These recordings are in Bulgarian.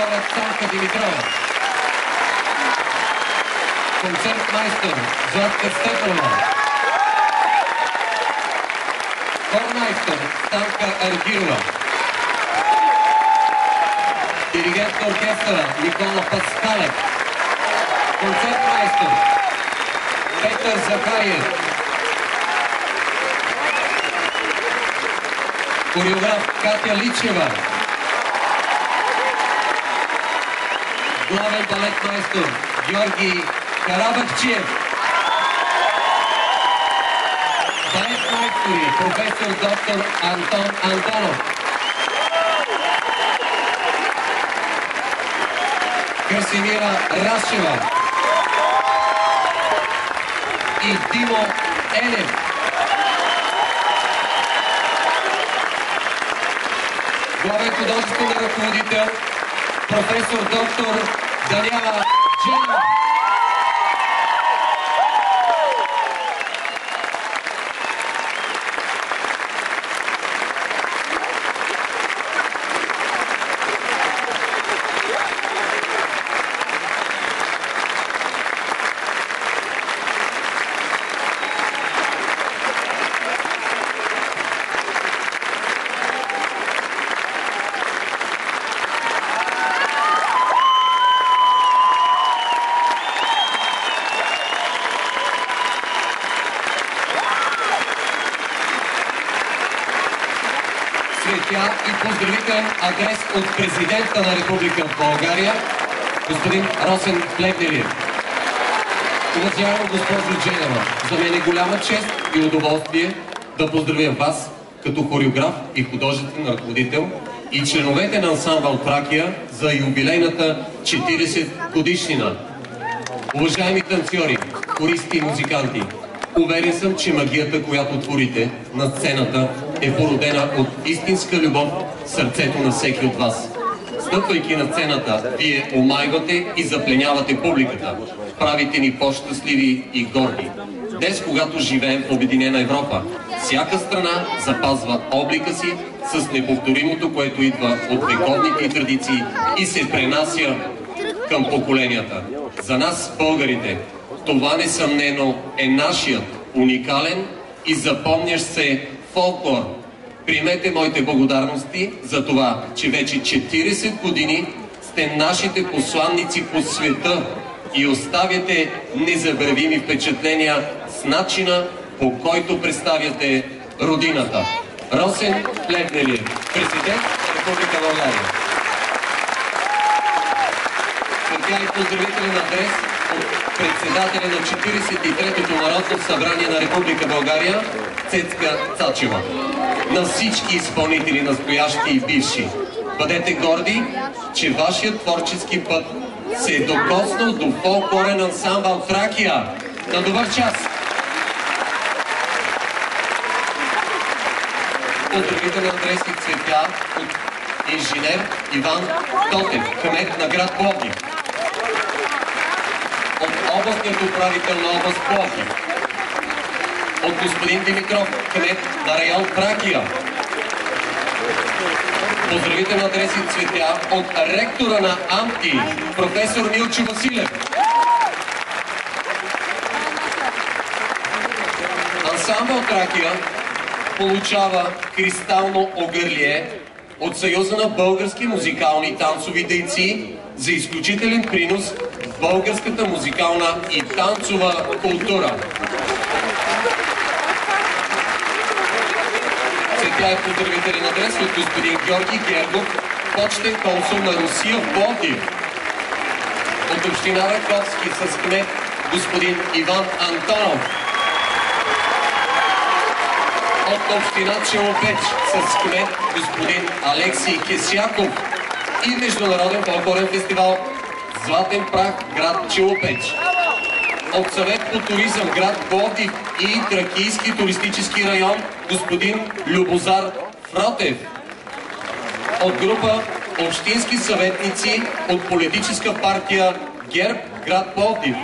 представя Цанка Димитрова. Концертмайстор Златка Стефанова. Хормайстор Станка Аргирова. Диригент на оркестъра Никола Паскалев. Концертмайстор Петър Захариев. Хореограф Катя Личева. Главен балетмайстор Георги Карабахчиев. Балетмайстори професор доктор Антон Антонов. Красимира Рашева и Димо Енев. Главен художествен ръководител професор доктор Даниела Дженова. Цветя и поздравителен адрес от президента на Република България, господин Росен Плевнелиев. Уважаема госпожо Дженева, за мен е голяма чест и удоволствие да поздравя вас като хореограф и художествен ръководител и членовете на ансамбъл Тракия за юбилейната 40 годишнина. Уважаеми танцори, хористи и музиканти, уверен съм, че магията, която творите на сцената, е породена от истинска любов в сърцето на всеки от вас. Стъпвайки на сцената, вие омайвате и запленявате публиката. Правите ни по-щастливи и горди. Днес, когато живеем в Обединена Европа, всяка страна запазва облика си с неповторимото, което идва от вековните традиции и се пренася към поколенията. За нас, българите, това несъмнено е нашият уникален и запомнящ се фолклор. Приемете моите благодарности за това, че вече 40 години сте нашите посланници по света и оставяте незабравими впечатления с начина, по който представяте родината. Росен Плевнелиев, президент на Република България. Цветя и поздравителен адрес от председателя на 43-то Народно събрание на Република България Цецка Цачева. На всички изпълнители, настоящи и бивши, бъдете горди, че вашият творчески път се е докоснал до фолклорен ансамбъл Тракия. На добър час! Поздравителен адрес и цветя от инженер Иван Тотев, кмет на град Пловдив. От областният управител на област Пловдив. От господин Димитров, кмет на район Тракия. Поздравителен адрес и цветя от ректора на АМТИ, професор Милчо Василев. Ансамбъл Тракия получава кристално огърлие от Съюза на български музикални и танцови дейци за изключителен принос в българската музикална и танцова култура. Цветя е поздравителен адрес от господин Георги Гергов, почетен консул на Русия в Пловдив. От община Раковски с кмет господин Иван Антонов. От община Челопеч с кмет господин Алексий Кесяков и международен фолклорен фестивал Златен прах, град Челопеч. От съвет по туризъм, град Пловдив и Тракийски туристически район господин Любозар Фротев. От група общински съветници от политическа партия ГЕРБ, град Пловдив.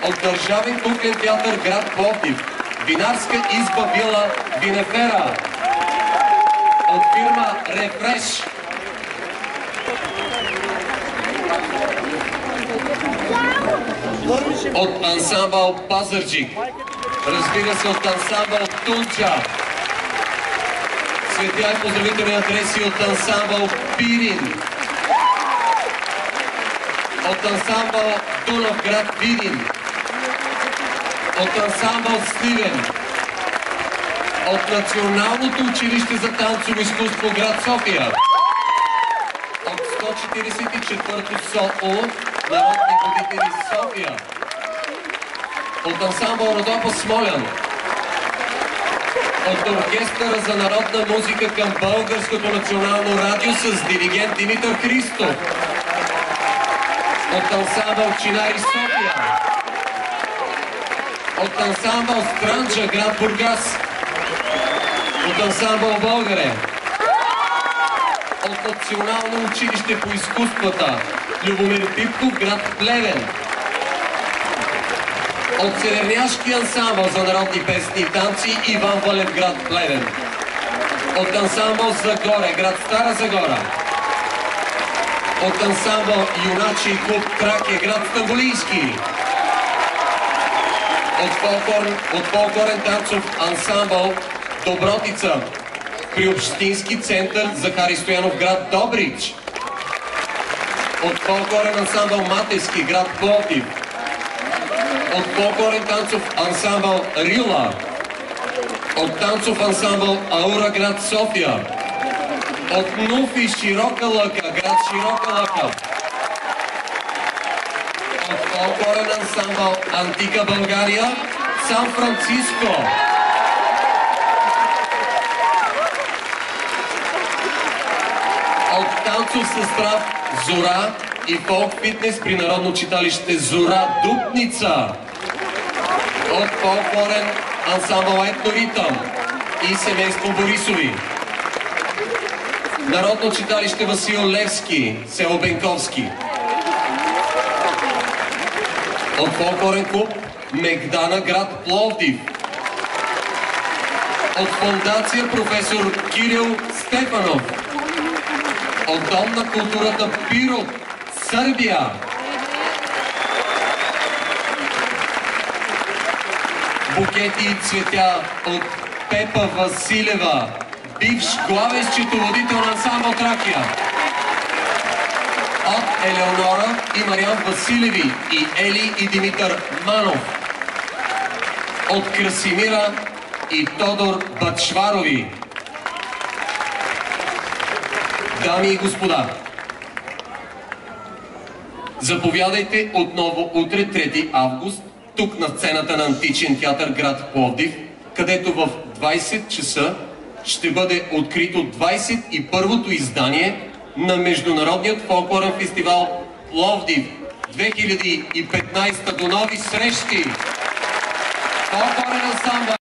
От Държавен куклен театър, град Пловдив. Винарска изба вила Винефера. От фирма Рефреш. От ансамбъл Пазарджик. Разбира се, от ансамбъл Тунча. Светя и поздравителни адреси от ансамбъл Пирин. От ансамбъл Дунав град Видин. От ансамбъл Сливен. От Националното училище за танцово изкуство град София. От 144-то СОУ Народни будители София. От ансамбъл Родопа Смолян. От Оркестъра за народна музика към Българското национално радио с диригент Димитър Христов. От ансамбъл Чинари София. От ансамбъл Странджа град Бургас. От ансамбъл Българе. От Национално училище по изкуствата Любомир Пипков град Плевен. От Северняшки ансамбъл за народни песни и танци Иван Валев град Плевен. От ансамбъл Загоре град Стара Загора. От ансамбъл Юначи и клуб Тракия град Стамболийски. От фолклорен танцов ансамбъл Добротица при Общински център Захари Стоянов град Добрич. От фолклорен ансамбъл Матески град Пловдив. От фолклорен танцов ансамбъл Рила. От танцов ансамбъл Аура град София. От Нуфи Широка лъка град Широка лъка. От фолклорен ансамбъл Антика България Сан Франциско. От танцов състав Зора и фолк фитнес при Народно читалище Зора Дупница. От фолклорен ансамбъл Етноритъм и семейство Борисови. Народно читалище Васил Левски, село Бенковски. От фолклорен клуб Мегдана град Пловдив. От фондация професор Кирил Стефанов. От Дом на културата Пирот, Сърбия. Букети и цветя от Пепа Василева, бивш главен счетоводител на ансамбъл Тракия. От Елеонора и Мариан Василеви и Ели и Димитър Манов. От Красимира и Тодор Бачварови. Дами и господа, заповядайте отново утре, 3 август, тук на сцената на Античен театър град Пловдив, където в 20 часа ще бъде открито 21-то издание на Международният фолклорен фестивал Пловдив 2015. До нови срещи! Фолклорен ансамбъл